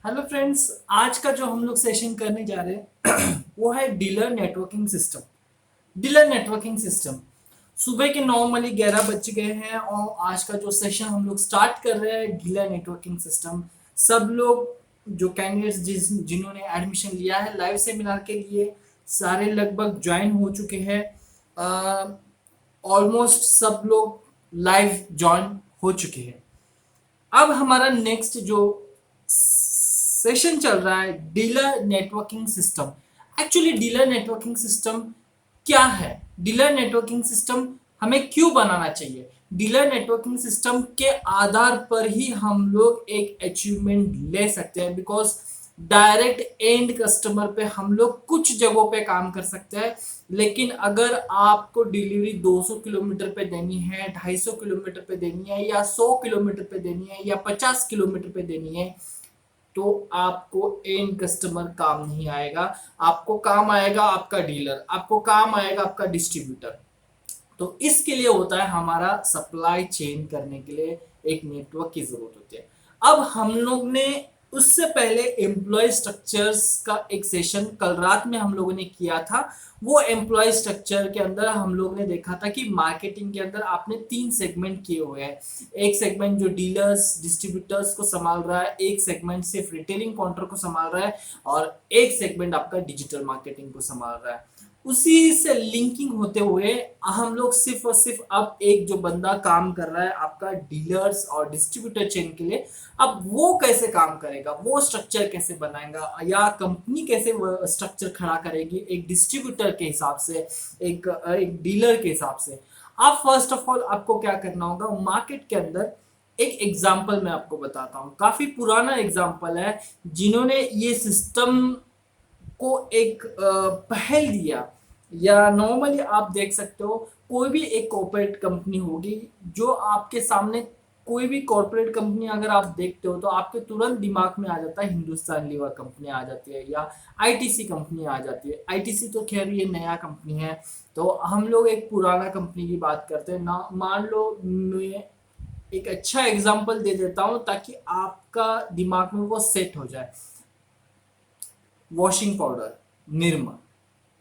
Hello friends. आज का जो हम लोग सेशन करने जा रहे हैं वो है dealer networking system. Dealer networking system सुबह के नॉर्मली 11 बज गए हैं और आज का जो सेशन हम लोग स्टार्ट कर रहे हैं डीलर नेटवर्किंग सिस्टम। सब लोग जो कैंडिडेट्स जिन्होंने एडमिशन लिया है लाइव सेमिनार के लिए सारे लगभग ज्वाइन हो चुके हैं। ऑलमोस्ट सब लोग लाइव ज्वाइन हो चुके हैं। अब हमारा नेक्स्ट जो सेशन चल रहा है dealer networking system. Actually dealer networking system क्या है? डीलर नेटवर्किंग सिस्टम हमें क्यों बनाना चाहिए? डीलर नेटवर्किंग सिस्टम के आधार पर ही हम लोग एक अचीवमेंट ले सकते हैं, बिकॉज डायरेक्ट एंड कस्टमर पे हम लोग कुछ जगहों पे काम कर सकते हैं। लेकिन अगर आपको डिलीवरी 200 किलोमीटर पे देनी है, 250 किलोमीटर पे देनी है, या 100 किलोमीटर पे देनी है, या 50 किलोमीटर पे देनी है, तो आपको एंड कस्टमर काम नहीं आएगा। आपको काम आएगा आपका डीलर, आपको काम आएगा आपका डिस्ट्रीब्यूटर। तो इसके लिए होता है हमारा सप्लाई चेन करने के लिए एक नेटवर्क की जरूरत होती है। अब हम लोग ने उससे पहले एम्प्लॉय स्ट्रक्चर्स का एक सेशन कल रात में हम लोगों ने किया था। वो एम्प्लॉय स्ट्रक्चर के अंदर हम लोग ने देखा था कि मार्केटिंग के अंदर आपने 3 सेगमेंट किए हुए हैं। एक सेगमेंट जो डीलर्स डिस्ट्रीब्यूटर्स को संभाल रहा है, एक सेगमेंट सिर्फ रिटेलिंग काउंटर को संभाल रहा है, और एक सेगमेंट आपका डिजिटल मार्केटिंग को संभाल रहा है। उसी से लिंकिंग होते हुए हम लोग सिर्फ और सिर्फ अब एक जो बंदा काम कर रहा है आपका डीलर्स और डिस्ट्रीब्यूटर चेन के लिए, अब वो कैसे काम करेगा, वो स्ट्रक्चर कैसे बनाएगा, या कंपनी कैसे स्ट्रक्चर खड़ा करेगी एक डिस्ट्रीब्यूटर के हिसाब से, एक डीलर के हिसाब से। आप फर्स्ट ऑफ ऑल आपको क्या करना होगा मार्केट के अंदर। एक एग्जाम्पल मैं आपको बताता हूँ, काफी पुराना एग्जाम्पल है। जिन्होंने ये सिस्टम को एक पहल दिया, या नॉर्मली आप देख सकते हो कोई भी एक कॉर्पोरेट कंपनी होगी जो आपके सामने, कोई भी कॉर्पोरेट कंपनी अगर आप देखते हो तो आपके तुरंत दिमाग में आ जाता है हिंदुस्तान लीवर कंपनी आ जाती है, या आईटीसी कंपनी आ जाती है। आईटीसी तो खैर ये नया कंपनी है, तो हम लोग एक पुराना कंपनी की बात करते हैं ना। मान लो मैं एक अच्छा एग्जांपल दे देता हूँ ताकि आपका दिमाग में वो सेट हो जाए। वॉशिंग पाउडर निरमा,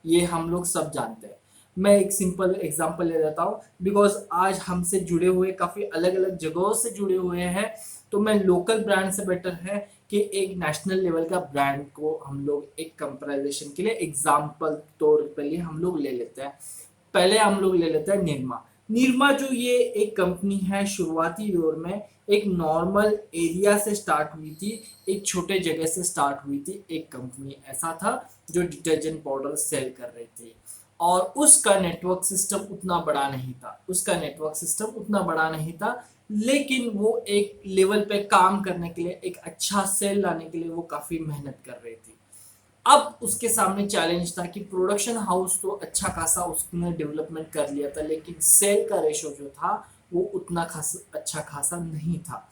ये हम लोग सब जानते हैं। मैं एक सिंपल एग्जांपल ले लेता हूँ, बिकॉज आज हमसे जुड़े हुए काफ़ी अलग अलग जगहों से जुड़े हुए हैं। तो मैं लोकल ब्रांड से बेटर है कि एक नेशनल लेवल का ब्रांड को हम लोग एक कंपेरिजन के लिए एग्जांपल तौर पे लिए हम लोग ले लेते हैं। पहले हम लोग ले लेते हैं निरमा। निरमा जो ये एक कंपनी है, शुरुआती दौर में एक नॉर्मल एरिया से स्टार्ट हुई थी, एक छोटे जगह से स्टार्ट हुई थी। एक कंपनी ऐसा था जो डिटर्जेंट पाउडर सेल कर रही थी, और उसका नेटवर्क सिस्टम उतना बड़ा नहीं था, लेकिन वो एक लेवल पे काम करने के लिए, एक अच्छा सेल लाने के लिए वो काफ़ी मेहनत कर रही थी। अब उसके सामने चैलेंज था कि प्रोडक्शन हाउस तो अच्छा खासा उसने डेवलपमेंट कर लिया था, लेकिन सेल का रेशो जो था वो उतना अच्छा खासा नहीं था।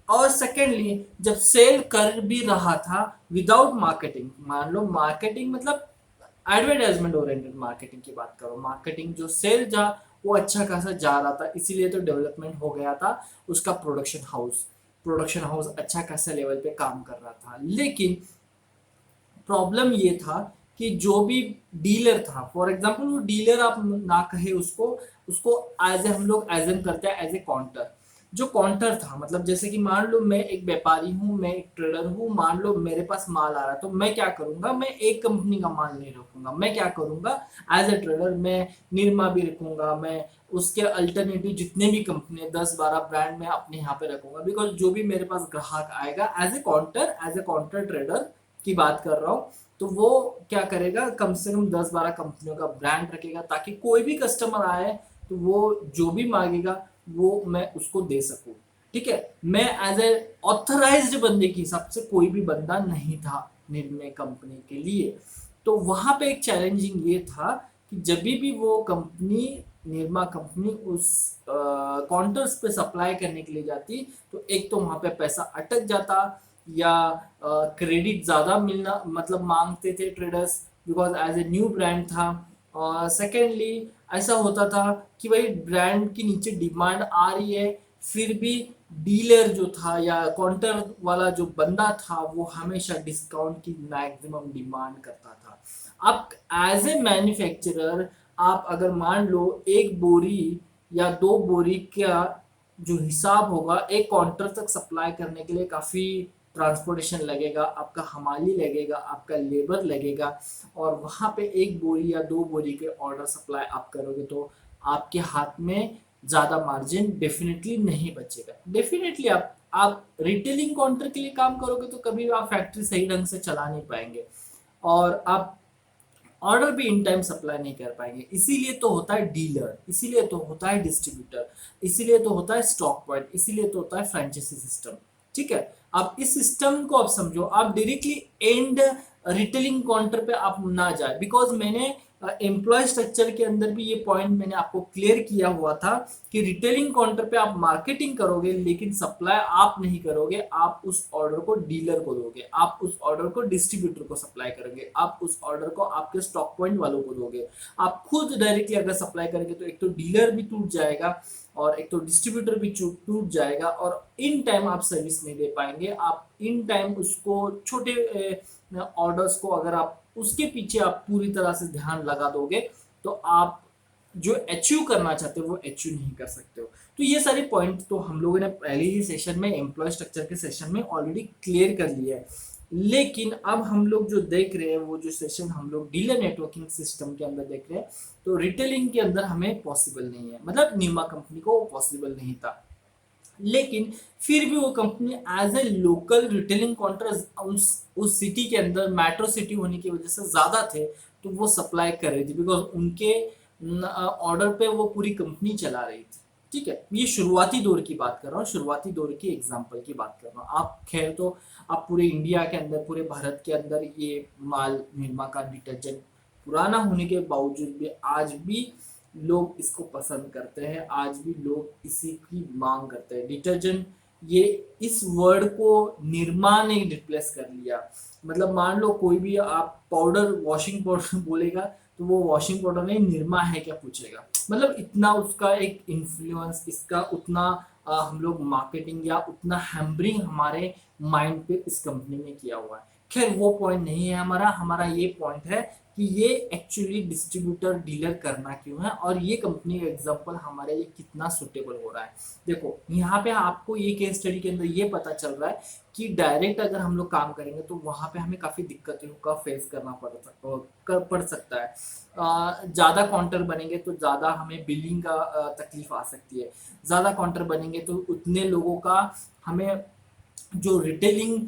और सेकेंडली जब सेल कर भी रहा था विदाउट मार्केटिंग, मान लो मार्केटिंग मतलब एडवर्टाइजमेंट ओरिएंटेड मार्केटिंग की बात करो, मार्केटिंग जो सेल जा वो अच्छा खासा जा रहा था, इसीलिए तो डेवलपमेंट हो गया था उसका प्रोडक्शन हाउस अच्छा खासा लेवल पे काम कर रहा था। लेकिन प्रॉब्लम ये था कि जो भी डीलर था, फॉर एग्जांपल वो डीलर आप ना कहे उसको, उसको एज ए हम लोग एजम करते हैं एज ए काउंटर। जो काउंटर था मतलब जैसे कि मान लो मैं एक व्यापारी हूँ, मैं एक ट्रेडर हूँ, मान लो मेरे पास माल आ रहा है, तो मैं क्या करूंगा, मैं एक कंपनी का माल नहीं रखूंगा। मैं क्या करूंगा एज ए ट्रेडर, मैं निरमा भी रखूंगा, मैं उसके अल्टरनेटिव जितने भी कंपनी है 10-12 ब्रांड में अपने यहाँ पे रखूंगा, बिकॉज जो भी मेरे पास ग्राहक आएगा एज ए काउंटर ट्रेडर की बात कर रहा हूँ, तो वो क्या करेगा, कम से कम 10-12 कंपनियों का ब्रांड रखेगा, ताकि कोई भी कस्टमर आए तो वो जो भी मांगेगा वो मैं उसको दे सकूं। ठीक है, मैं एज ए ऑथराइज्ड बंदे के हिसाब से कोई भी बंदा नहीं था निर्णय कंपनी के लिए। तो वहां पे एक चैलेंजिंग ये था कि जब भी वो कंपनी, निरमा कंपनी उस काउंटर्स पे सप्लाई करने के लिए जाती, तो एक तो वहां पे पैसा अटक जाता, या क्रेडिट ज़्यादा मिलना मतलब मांगते थे traders, because as a new brand था। और सेकेंडली ऐसा होता था कि भाई ब्रांड के नीचे डिमांड आ रही है, फिर भी डीलर जो था या काउंटर वाला जो बंदा था वो हमेशा डिस्काउंट की मैक्सिमम डिमांड करता था। अब एज ए मैन्युफैक्चरर आप अगर मान लो एक बोरी या दो बोरी का जो हिसाब होगा एक काउंटर तक सप्लाई करने के लिए काफ़ी ट्रांसपोर्टेशन लगेगा, आपका हमाली लगेगा, आपका लेबर लगेगा, और वहाँ पे एक बोरी या दो बोरी के ऑर्डर सप्लाई आप करोगे तो आपके हाथ में ज़्यादा मार्जिन डेफिनेटली नहीं बचेगा। डेफिनेटली आप रिटेलिंग काउंटर के लिए काम करोगे तो कभी आप फैक्ट्री सही ढंग से चला नहीं पाएंगे, और आप ऑर्डर भी इन टाइम सप्लाई नहीं कर पाएंगे। इसीलिए तो होता है डीलर, इसीलिए तो होता है डिस्ट्रीब्यूटर, इसीलिए तो होता है स्टॉक पॉइंट, इसीलिए तो होता है फ्रेंचाइजी सिस्टम। ठीक है, आप इस सिस्टम को आप समझो, आप डायरेक्टली एंड रिटेलिंग काउंटर पे आप ना जाए, बिकॉज मैंने एम्प्लॉय स्ट्रक्चर के अंदर भी ये पॉइंट मैंने आपको क्लियर किया हुआ था कि रिटेलिंग काउंटर पे आप मार्केटिंग करोगे लेकिन सप्लाई आप नहीं करोगे, आप उस ऑर्डर को डीलर को दोगे, आप उस ऑर्डर को डिस्ट्रीब्यूटर को सप्लाई करोगे, आप उस ऑर्डर को आपके स्टॉक पॉइंट वालों को दोगे। आप खुद डायरेक्टली अगर सप्लाई करेंगे तो एक तो डीलर भी टूट जाएगा और एक तो डिस्ट्रीब्यूटर भी टूट जाएगा, और इन टाइम आप सर्विस नहीं दे पाएंगे। आप इन टाइम उसको छोटे ऑर्डर्स को अगर आप उसके पीछे आप पूरी तरह से ध्यान लगा दोगे तो आप जो अचीव करना चाहते हो वो अचीव नहीं कर सकते हो। तो ये सारे पॉइंट तो हम लोगों ने पहले ही सेशन में एम्प्लॉय स्ट्रक्चर के सेशन में ऑलरेडी क्लियर कर लिया है, लेकिन अब हम लोग जो देख रहे हैं वो जो सेशन हम लोग डीलर नेटवर्किंग सिस्टम के अंदर देख रहे हैं, तो रिटेलिंग के अंदर हमें पॉसिबल नहीं है, मतलब नीमा कंपनी को पॉसिबल नहीं था। लेकिन फिर भी वो company as a local retailing counter उस सिटी के अंदर मेट्रो सिटी होने की वजह से ज़्यादा थे, तो वो सप्लाई कर रही थी, बिकॉज उनके ऑर्डर पे वो पूरी कंपनी चला रही थी। ठीक है, ये शुरुआती दौर की बात कर रहा हूँ, शुरुआती दौर की एग्जांपल की बात कर रहा हूँ। आप खैर तो आप पूरे इंडिया के अंदर, पूरे भारत के अंदर ये माल निर्मा का डिटर्जेंट पुराना होने के बावजूद भी आज भी लोग इसको पसंद करते हैं, आज भी लोग इसी की मांग करते हैं। डिटर्जेंट, ये इस वर्ड को निर्मा ने रिप्लेस कर लिया। मतलब मान लो कोई भी आप पाउडर, वॉशिंग पाउडर बोलेगा तो वो वॉशिंग पाउडर नहीं निर्मा है क्या पूछेगा। मतलब इतना उसका एक इन्फ्लुएंस, इसका उतना हम लोग मार्केटिंग या उतना हैम्बरिंग हमारे माइंड पे इस कंपनी ने किया हुआ है। खैर वो पॉइंट नहीं है हमारा, हमारा ये पॉइंट है कि ये एक्चुअली डिस्ट्रीब्यूटर डीलर करना क्यों है, और ये कंपनी का एग्जांपल हमारे लिए कितना सुटेबल हो रहा है। देखो यहाँ पे आपको ये केस स्टडी के अंदर ये पता चल रहा है कि डायरेक्ट अगर हम लोग काम करेंगे तो वहाँ पे हमें काफ़ी दिक्कतों का फेस करना पड़ सकता है। ज़्यादा काउंटर बनेंगे तो ज़्यादा हमें बिलिंग का तकलीफ आ सकती है, ज़्यादा काउंटर बनेंगे तो उतने लोगों का हमें जो रिटेलिंग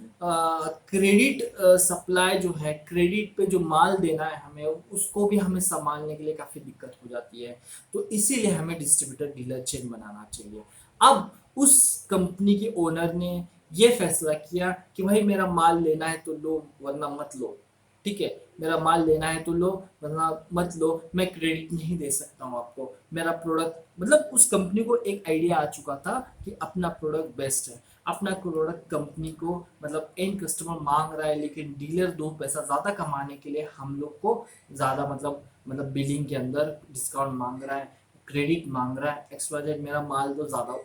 क्रेडिट सप्लाई जो है, क्रेडिट पे जो माल देना है हमें, उसको भी हमें संभालने के लिए काफ़ी दिक्कत हो जाती है। तो इसीलिए हमें डिस्ट्रीब्यूटर डीलर चेन बनाना चाहिए। अब उस कंपनी के ओनर ने ये फैसला किया कि भाई मेरा माल लेना है तो लो वरना मत लो। ठीक है, मेरा माल लेना है तो लो वरना मत लो, मैं क्रेडिट नहीं दे सकता हूँ आपको, मेरा प्रोडक्ट, मतलब उस कंपनी को एक आइडिया आ चुका था कि अपना प्रोडक्ट बेस्ट है, अपना प्रोडक्ट कंपनी को मतलब एंड कस्टमर मांग रहा है, लेकिन डीलर दो पैसा ज़्यादा कमाने के लिए हम लोग को ज़्यादा मतलब बिलिंग के अंदर डिस्काउंट मांग रहा है, क्रेडिट मांग रहा है, XYZ मेरा माल तो ज़्यादा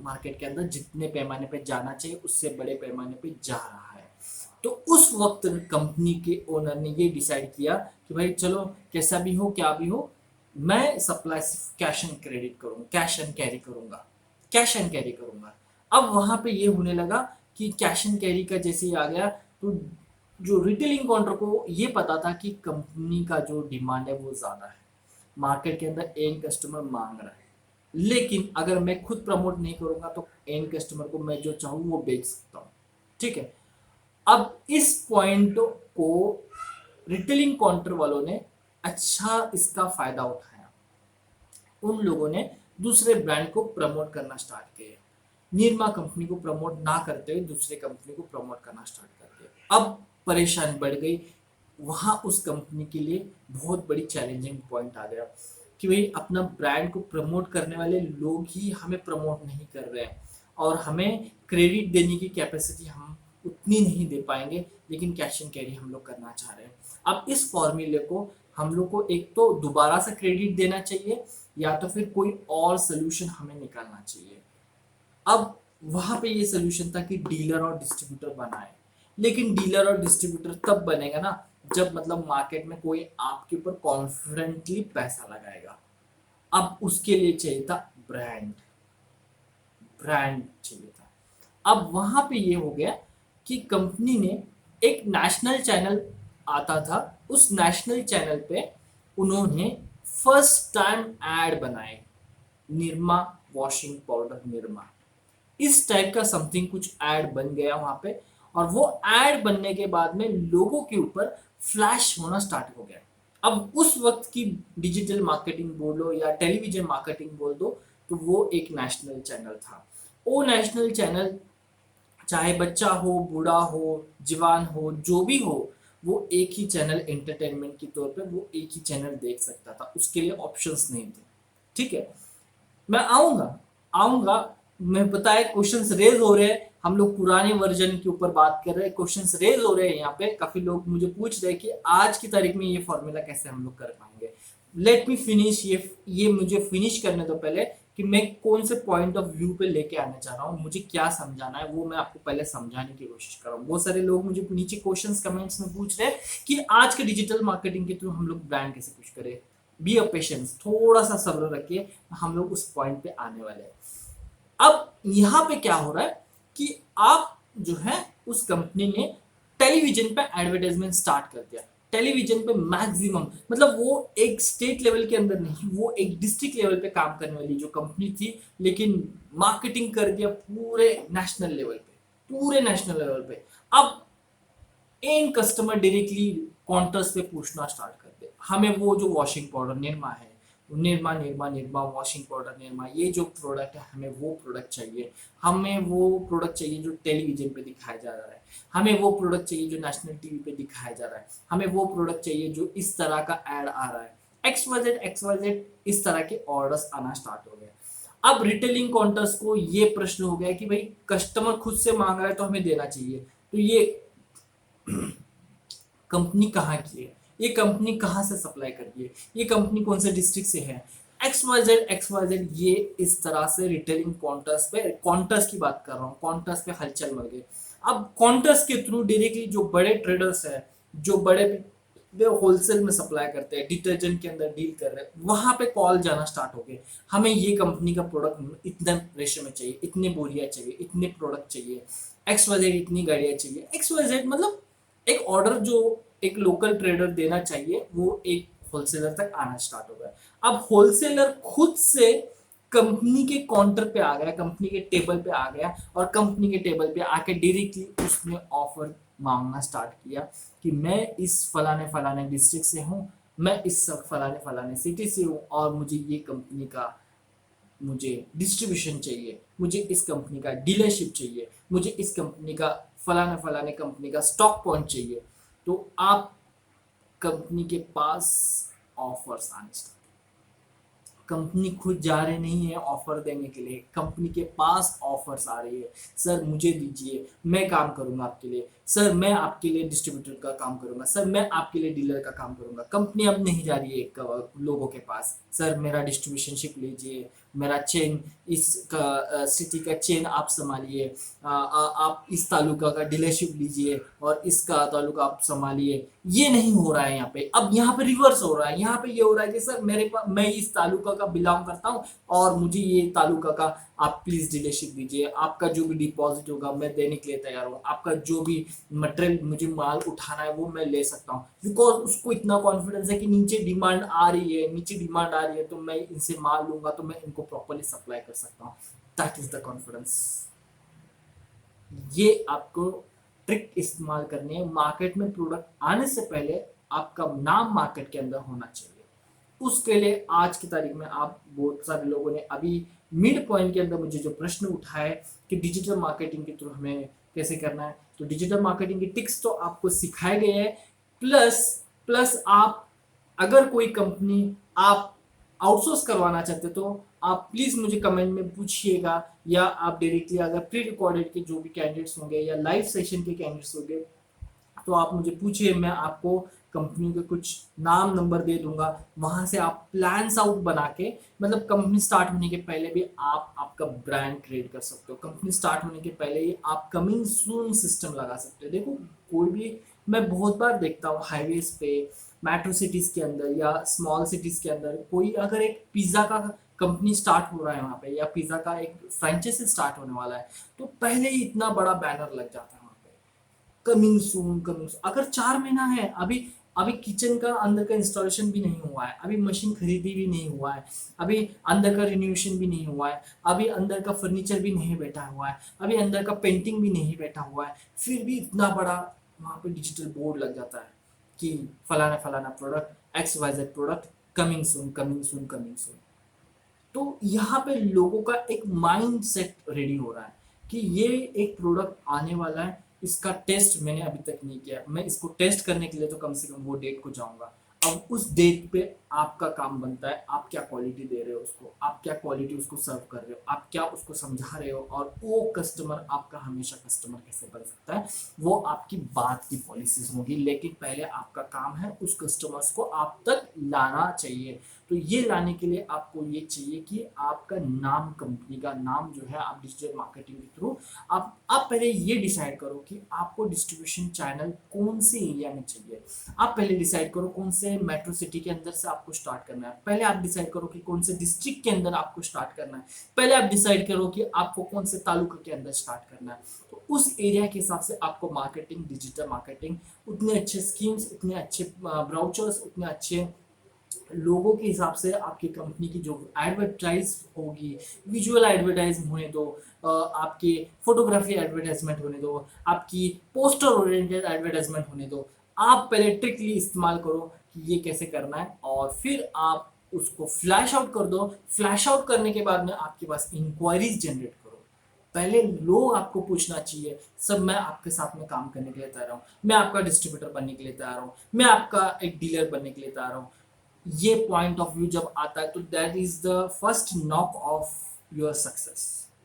मार्केट के अंदर जितने पैमाने पे जाना चाहिए उससे बड़े पैमाने पे जा रहा है। तो उस वक्त कंपनी के ओनर ने ये डिसाइड किया कि भाई चलो कैसा भी हो क्या भी हो, मैं सप्लाई सिर्फ कैश एंड क्रेडिट करूँगा, कैश एंड कैरी करूँगा, कैश एंड कैरी करूँगा। अब वहाँ पे ये होने लगा कि कैश एंड कैरी का जैसे ही आ गया तो जो रिटेलिंग काउंटर को ये पता था कि कंपनी का जो डिमांड है वो ज़्यादा है, मार्केट के अंदर एंड कस्टमर मांग रहा है, लेकिन अगर मैं खुद प्रमोट नहीं करूँगा तो एंड कस्टमर को मैं जो चाहूँ वो बेच सकता हूँ। ठीक है, अब इस पॉइंट को रिटेलिंग काउंटर वालों ने अच्छा इसका फायदा उठाया, उन लोगों ने दूसरे ब्रांड को प्रमोट करना स्टार्ट किया, निरमा कंपनी को प्रमोट ना करते हुए दूसरे कंपनी को प्रमोट करना स्टार्ट कर दिया। अब परेशानी बढ़ गई, वहाँ उस कंपनी के लिए बहुत बड़ी चैलेंजिंग पॉइंट आ गया कि भाई अपना ब्रांड को प्रमोट करने वाले लोग ही हमें प्रमोट नहीं कर रहे हैं, और हमें क्रेडिट देने की कैपेसिटी हम उतनी नहीं दे पाएंगे, लेकिन कैश एंड कैरी हम लोग करना चाह रहे हैं। अब इस फॉर्मूले को हम लोग को एक तो दोबारा से क्रेडिट देना चाहिए या तो फिर कोई और सोल्यूशन हमें निकालना चाहिए। अब वहां पे ये सोल्यूशन था कि डीलर और डिस्ट्रीब्यूटर बनाए। लेकिन डीलर और डिस्ट्रीब्यूटर तब बनेगा ना जब मतलब मार्केट में कोई आपके ऊपर कॉन्फिडेंटली पैसा लगाएगा। अब उसके लिए चाहिए था ब्रांड, ब्रांड चाहिए था। अब वहां पे ये हो गया कि कंपनी ने एक नेशनल चैनल आता था, उस नेशनल चैनल पे उन्होंने फर्स्ट टाइम एड बनाए, निरमा वॉशिंग पाउडर निरमा, इस टाइप का समथिंग कुछ ऐड बन गया वहां पे। और वो ऐड बनने के बाद में लोगों के ऊपर फ्लैश होना स्टार्ट हो गया। अब उस वक्त की डिजिटल मार्केटिंग बोलो या टेलीविजन मार्केटिंग बोल दो, तो वो एक नेशनल चैनल था। वो नेशनल चैनल चाहे बच्चा हो, बूढ़ा हो, जवान हो, जो भी हो, वो एक ही चैनल एंटरटेनमेंट के तौर पे वो एक ही चैनल देख सकता था, उसके लिए ऑप्शंस नहीं थे। ठीक है, मैं आऊंगा आऊंगा मैं पता है क्वेश्चंस रेज हो रहे हैं, हम लोग पुराने वर्जन के ऊपर बात कर रहे हैं, क्वेश्चंस रेज हो रहे हैं यहाँ पे, काफी लोग मुझे पूछ रहे हैं कि आज की तारीख में ये फॉर्मूला कैसे हम लोग कर पाएंगे। लेट मी फिनिश ये मुझे फिनिश करने दो पहले, कि मैं कौन से पॉइंट ऑफ व्यू पे लेके आना चाह रहा हूँ, मुझे क्या समझाना है वो मैं आपको पहले समझाने की कोशिश कर रहा हूँ। बहुत सारे लोग मुझे नीचे क्वेश्चंस कमेंट्स में पूछ रहे हैं कि आज के डिजिटल मार्केटिंग के थ्रू हम लोग ब्रांड कैसे कुछ करें। बी अ पेशेंस, थोड़ा सा सब्र रखिए, हम लोग उस पॉइंट पे आने वाले हैं। अब यहाँ पे क्या हो रहा है कि आप जो है उस कंपनी ने टेलीविजन पे एडवर्टाइजमेंट स्टार्ट कर दिया। टेलीविजन पे मैक्सिमम मतलब वो एक स्टेट लेवल के अंदर नहीं, वो एक डिस्ट्रिक्ट लेवल पे काम करने वाली जो कंपनी थी, लेकिन मार्केटिंग कर दिया पूरे नेशनल लेवल पे, पूरे नेशनल लेवल पे। अब एंड कस्टमर डायरेक्टली काउंटर्स पे पूछना स्टार्ट कर दे, हमें वो जो वॉशिंग पाउडर निरमा है, निरमा निरमा निरमा वॉशिंग पाउडर निरमा, ये जो प्रोडक्ट है हमें वो प्रोडक्ट चाहिए, हमें वो प्रोडक्ट चाहिए जो टेलीविजन पे दिखाया जा रहा है, हमें वो प्रोडक्ट चाहिए जो नेशनल टीवी पे दिखाया जा रहा है, हमें वो प्रोडक्ट चाहिए जो इस तरह का एड आ रहा है, XYZ इस तरह के ऑर्डर्स आना स्टार्ट हो गए। अब रिटेलिंग काउंटर्स को ये प्रश्न हो गया कि भाई कस्टमर खुद से मांग रहा है तो हमें देना चाहिए, तो ये कंपनी कहाँ की है, ये कंपनी कहाँ से सप्लाई कर रही है, ये कंपनी कौन से डिस्ट्रिक्ट से है, XYZ ये इस तरह से रिटेलिंग काउंटर्स पे, काउंटर्स की बात कर रहा हूँ, काउंटर्स पे हलचल मच गई। अब काउंटर्स के थ्रू डायरेक्टली जो बड़े ट्रेडर्स है, जो बड़े होलसेल में सप्लाई करते हैं, डिटर्जेंट के अंदर डील कर रहे हैं, वहां पे कॉल जाना स्टार्ट हो गए, हमें ये कंपनी का प्रोडक्ट इतने रेशो में चाहिए, इतने बोरिया चाहिए, इतने प्रोडक्ट चाहिए, XYZ इतनी गाड़ियाँ चाहिए, XYZ मतलब एक ऑर्डर जो एक लोकल ट्रेडर देना चाहिए वो एक होलसेलर तक आना स्टार्ट हो गया। अब होलसेलर खुद से कंपनी के काउंटर पे आ गया, कंपनी के टेबल पे आ गया, और कंपनी के टेबल पे आके डायरेक्टली उसने ऑफर मांगना स्टार्ट किया कि मैं इस फलाने फलाने डिस्ट्रिक्ट से हूँ, मैं इस फलाने फलाने सिटी से हूँ, और मुझे ये कंपनी का मुझे डिस्ट्रीब्यूशन चाहिए, मुझे इस कंपनी का डीलरशिप चाहिए, मुझे इस कंपनी का फलाने फलाने कंपनी का स्टॉक पॉइंट चाहिए। तो आप कंपनी के पास ऑफर्स आने स्टार्ट, कंपनी खुद जा रहे नहीं है ऑफर देने के लिए, कंपनी के पास ऑफर्स आ रही है, सर मुझे दीजिए, मैं काम करूंगा आपके लिए, सर मैं आपके लिए डिस्ट्रीब्यूटर का काम करूंगा, सर मैं आपके लिए डीलर का काम करूंगा। कंपनी अब नहीं जा रही है लोगों के पास, सर मेरा डिस्ट्रीब्यूशनशिप लीजिए, मेरा चेन, इस सिटी का चेन आप संभालिए, आप इस तालुका का डीलरशिप लीजिए और इसका तालुका आप संभालिए। ये नहीं हो रहा है यहाँ पे, अब यहाँ पे रिवर्स हो रहा है, यहाँ पे ये हो रहा है कि सर मेरे पास, मैं इस तालुका का बिलोंग करता हूँ और मुझे ये तालुका का आप प्लीज डीलरशिप दीजिए, आपका जो भी डिपॉजिट होगा मैं देने के लिए तैयार हूँ, आपका जो भी मटेरियल मुझे माल उठाना है वो मैं ले सकता हूँ, बिकॉज उसको इतना कॉन्फिडेंस है कि नीचे डिमांड आ रही है, नीचे डिमांड आ रही है, तो मैं इनसे माल लूंगा तो मैं इनको प्रॉपरली सप्लाई कर सकता हूँ। That is the confidence. ये आपको ट्रिक इस्तेमाल करनी है। मार्केट में प्रोडक्ट आने से पहले आपका नाम मार्केट के अंदर होना चाहिए। उसके लिए आज की तारीख में आप बहुत सारे लोगों ने अभी मिड पॉइंट के अंदर मुझे जो प्रश्न उठाए कि डिजिटल मार्केटिंग के थ्रू हमें कैसे करना है, तो डिजिटल मार्केटिंग की टिप्स तो आपको सिखाए गए हैं, प्लस प्लस आप अगर कोई कंपनी आप आउटसोर्स करवाना चाहते तो आप प्लीज मुझे कमेंट में पूछिएगा, या आप डायरेक्टली अगर प्री रिकॉर्डेड के जो भी कैंडिडेट्स होंगे या लाइव सेशन के कैंडिडेट्स होंगे तो आप मुझे पूछिए, मैं आपको कंपनी के कुछ नाम नंबर दे दूंगा, वहां से आप प्लान्स आउट बना के, मतलब कंपनी स्टार्ट होने के पहले भी आप आपका ब्रांड क्रिएट कर सकते हो। कंपनी स्टार्ट होने के पहले ही आप कमिंग सून सिस्टम लगा सकते हो। देखो कोई भी, मैं बहुत बार देखता हूँ हाईवेज पे, मेट्रो सिटीज के अंदर या स्मॉल सिटीज के अंदर, कोई अगर एक पिज्जा का कंपनी स्टार्ट हो रहा है वहाँ पे, या पिज्जा का एक फ्रेंचाइजी स्टार्ट होने वाला है, तो पहले ही इतना बड़ा बैनर लग जाता है वहाँ पे, कमिंग सून कमिंग सून। अगर 4 महीना है अभी, अभी किचन का अंदर का इंस्टॉलेशन भी नहीं हुआ है, अभी मशीन खरीदी भी नहीं हुआ है, अभी अंदर का रिन्यूएशन भी नहीं हुआ है, अभी अंदर का फर्नीचर भी नहीं बैठा हुआ है, अभी अंदर का पेंटिंग भी नहीं बैठा हुआ है, फिर भी इतना बड़ा वहाँ पे डिजिटल बोर्ड लग जाता है कि फलाना फलाना product, X Y Z product, coming soon coming soon coming soon. तो यहाँ पे लोगों का एक माइंड सेट रेडी हो रहा है कि ये एक प्रोडक्ट आने वाला है, इसका टेस्ट मैंने अभी तक नहीं किया, मैं इसको टेस्ट करने के लिए तो कम से कम वो डेट को जाऊंगा। अब उस डेट पे आपका काम बनता है, आप क्या क्वालिटी दे रहे हो उसको, आप क्या क्वालिटी उसको सर्व कर रहे हो, आप क्या उसको समझा रहे हो, और वो कस्टमर आपका हमेशा कस्टमर कैसे बन सकता है, वो आपकी बात की पॉलिसीज होगी। लेकिन पहले आपका काम है उस कस्टमर्स को आप तक लाना चाहिए। तो ये लाने के लिए आपको ये चाहिए कि आपका नाम, कंपनी का नाम जो है, आप डिजिटल मार्केटिंग के थ्रू आप पहले ये डिसाइड करो कि आपको डिस्ट्रीब्यूशन चैनल कौन से एरिया में चाहिए। आप पहले डिसाइड करो कौन से मेट्रो सिटी के अंदर से आपको स्टार्ट करना है, पहले आप डिसाइड करो कि कौन से डिस्ट्रिक्ट के अंदर आपको स्टार्ट करना है, पहले आप डिसाइड करो कि आपको कौन से तालुका के अंदर स्टार्ट करना है। तो उस एरिया के हिसाब से आपको मार्केटिंग, डिजिटल मार्केटिंग, उतने अच्छे स्कीम्स, उतने अच्छे ब्राउचर्स, उतने अच्छे लोगों के हिसाब से आपकी कंपनी की जो एडवर्टाइज होगी, विजुअल एडवर्टाइज होने दो, आपके फोटोग्राफी एडवर्टाइजमेंट होने दो, आपकी पोस्टर ओरिएंटेड एडवर्टाइजमेंट होने दो। आप पहले ट्रिकली इस्तेमाल करो कि ये कैसे करना है, और फिर आप उसको फ्लैश आउट कर दो। फ्लैश आउट करने के बाद में आपके पास इंक्वायरीज जनरेट करो। पहले लोग आपको पूछना चाहिए, सर मैं आपके साथ में काम करने के लिए तैयार हूँ, मैं आपका डिस्ट्रीब्यूटर बनने के लिए तैयार हूँ, मैं आपका एक डीलर बनने के लिए तैयार हूँ। ये पॉइंट ऑफ व्यू जब आता है तो that is the first knock off your success.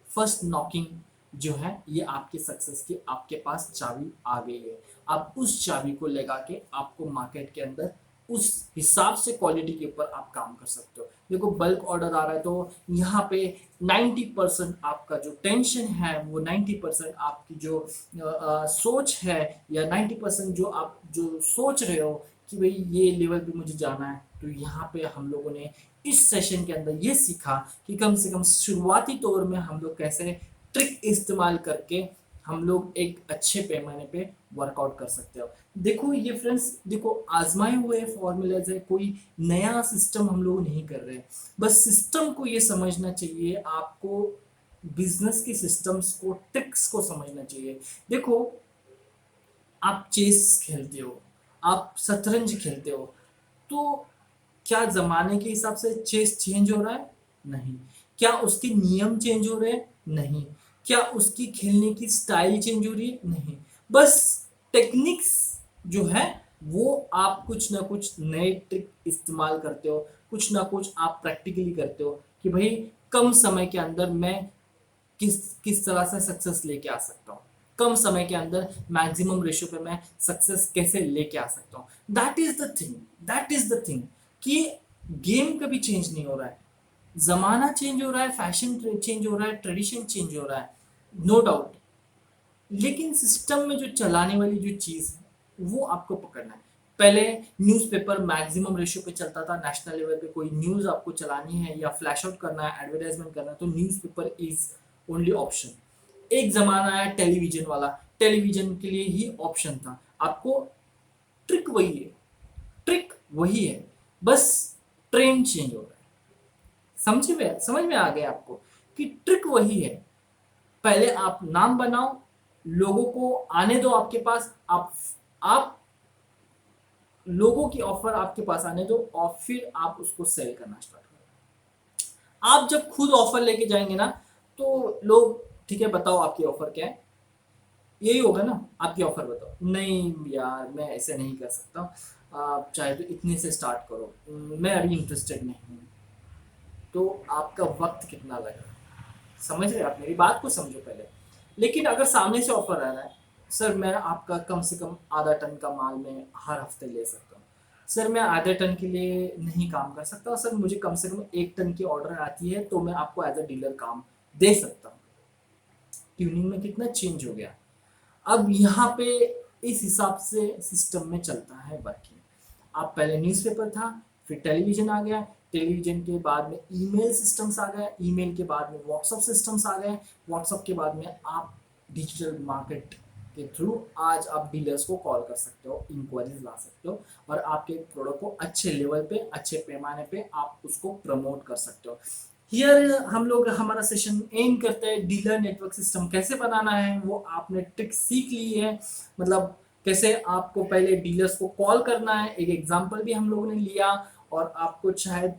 First knocking जो है ये आपके सक्सेस की, आपके पास चाबी आ गई है। आप उस चाबी को लगा के आपको मार्केट के अंदर उस हिसाब से क्वालिटी के ऊपर आप काम कर सकते हो। देखो बल्क ऑर्डर आ रहा है तो यहाँ पे 90% आपका जो टेंशन है, वो 90% आपकी जो सोच है, या 90% जो आप जो सोच रहे हो कि भाई ये लेवल पे मुझे जाना है, तो यहाँ पे हम लोगों ने इस सेशन के अंदर ये सीखा कि कम से कम शुरुआती तौर में हम लोग कैसे ट्रिक इस्तेमाल करके हम लोग एक अच्छे पैमाने पे वर्कआउट कर सकते हो। देखो ये फ्रेंड्स, देखो आजमाए हुए फॉर्मूलाज है, कोई नया सिस्टम हम लोग नहीं कर रहे हैं। बस सिस्टम को ये समझना चाहिए आपको, बिजनेस के सिस्टम्स को, ट्रिक्स को समझना चाहिए। देखो आप चेस खेलते हो, आप शतरंज खेलते हो, तो क्या जमाने के हिसाब से चेस चेंज हो रहा है? नहीं। क्या उसके नियम चेंज हो रहे हैं? नहीं। क्या उसकी खेलने की स्टाइल चेंज हो रही है? नहीं। बस टेक्निक्स जो है वो आप कुछ ना कुछ नए ट्रिक इस्तेमाल करते हो, कुछ ना कुछ आप प्रैक्टिकली करते हो कि भाई कम समय के अंदर मैं किस किस तरह से सक्सेस लेके आ सकता हूँ, कम समय के अंदर मैक्सिमम रेशियो पे मैं सक्सेस कैसे लेके आ सकता हूँ। That is the thing, that is the thing कि गेम कभी चेंज नहीं हो रहा है, जमाना चेंज हो रहा है, फैशन चेंज हो रहा है, ट्रेडिशन चेंज हो रहा है, नो डाउट, लेकिन सिस्टम में जो चलाने वाली जो चीज़ है वो आपको पकड़ना है। पहले न्यूज़पेपर मैक्सिमम रेशियो पे चलता था, नेशनल लेवल पे कोई न्यूज़ आपको चलानी है या फ्लैश आउट करना है, एडवर्टाइजमेंट करना है, तो न्यूज़पेपर इज ओनली ऑप्शन। एक ज़माना आया टेलीविजन वाला, टेलीविजन के लिए ही ऑप्शन था। आपको ट्रिक वही है, ट्रिक वही है, बस ट्रेंड चेंज हो रहा है। समझ में आ गया आपको कि ट्रिक वही है। पहले आप नाम बनाओ, लोगों को आने दो आपके पास, आप लोगों की ऑफर आपके पास आने दो, और फिर आप उसको सेल करना स्टार्ट करो। आप जब खुद ऑफर लेके जाएंगे ना, तो लोग, ठीक है बताओ आपकी ऑफर क्या है, यही होगा ना, आपकी ऑफर बताओ, नहीं यार मैं ऐसे नहीं कर सकता, आप चाहे तो इतने से स्टार्ट करो, मैं अभी इंटरेस्टेड नहीं हूँ। तो आपका वक्त कितना लगा, समझ रहे हैं आप, मेरी बात को समझो पहले। लेकिन अगर सामने से ऑफर आ रहा है, सर मैं आपका कम से कम आधा टन का माल मैं हर हफ्ते ले सकता हूँ, सर मैं आधे टन के लिए नहीं काम कर सकता, सर मुझे कम से कम 1 टन की ऑर्डर आती है तो मैं आपको एज अ डीलर काम दे सकता हूँ। ट्यूनिंग में कितना चेंज हो गया। अब यहाँ पे इस हिसाब से सिस्टम में चलता है वर्किंग। आप पहले न्यूज़पेपर था, फिर टेलीविजन आ गया, टेलीविजन के बाद में ईमेल सिस्टम्स आ गए, ईमेल के बाद में व्हाट्सएप सिस्टम्स आ गए, व्हाट्सएप के बाद में आप डिजिटल मार्केट के थ्रू आज आप डीलर्स को कॉल कर सकते हो, इंक्वायरीज ला सकते हो और आपके प्रोडक्ट को अच्छे लेवल पे, अच्छे पैमाने पे आप उसको प्रमोट कर सकते हो। हियर हम लोग हमारा सेशन एंड करते हैं। डीलर नेटवर्क सिस्टम कैसे बनाना है वो आपने ट्रिक सीख ली है, मतलब कैसे आपको पहले डीलर्स को कॉल करना है, एक एग्जांपल भी हम लोगों ने लिया और आपको शायद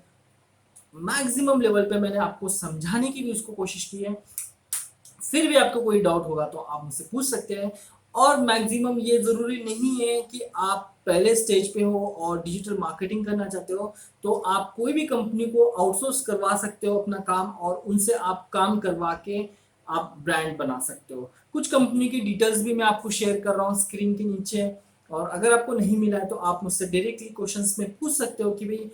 मैक्सिमम लेवल पे मैंने आपको समझाने की भी उसको कोशिश की है। फिर भी आपको कोई डाउट होगा तो आप मुझसे पूछ सकते हैं। और मैक्सिमम ये ज़रूरी नहीं है कि आप पहले स्टेज पे हो और डिजिटल मार्केटिंग करना चाहते हो तो आप कोई भी कंपनी को आउटसोर्स करवा सकते हो अपना काम, और उनसे आप काम करवा के आप ब्रांड बना सकते हो। कुछ कंपनी की डिटेल्स भी मैं आपको शेयर कर रहा हूँ स्क्रीन के नीचे, और अगर आपको नहीं मिला है तो आप मुझसे डायरेक्टली क्वेश्चंस में पूछ सकते हो कि भाई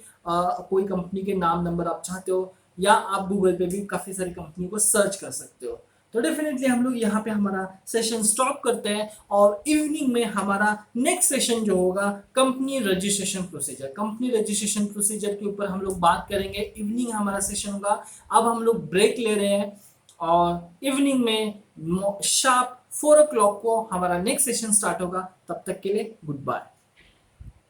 कोई कंपनी के नाम नंबर आप चाहते हो, या आप गूगल पे भी काफ़ी सारी कंपनी को सर्च कर सकते हो। तो डेफिनेटली हम लोग यहाँ पे हमारा सेशन स्टॉप करते हैं और इवनिंग में हमारा नेक्स्ट सेशन जो होगा company registration procedure, company registration procedure के ऊपर हम लोग बात करेंगे। इवनिंग हमारा सेशन होगा। अब हम लोग ब्रेक ले रहे हैं और इवनिंग में शार्प 4 o'clock को हमारा नेक्स्ट सेशन स्टार्ट होगा। तब तक के लिए गुड बाय।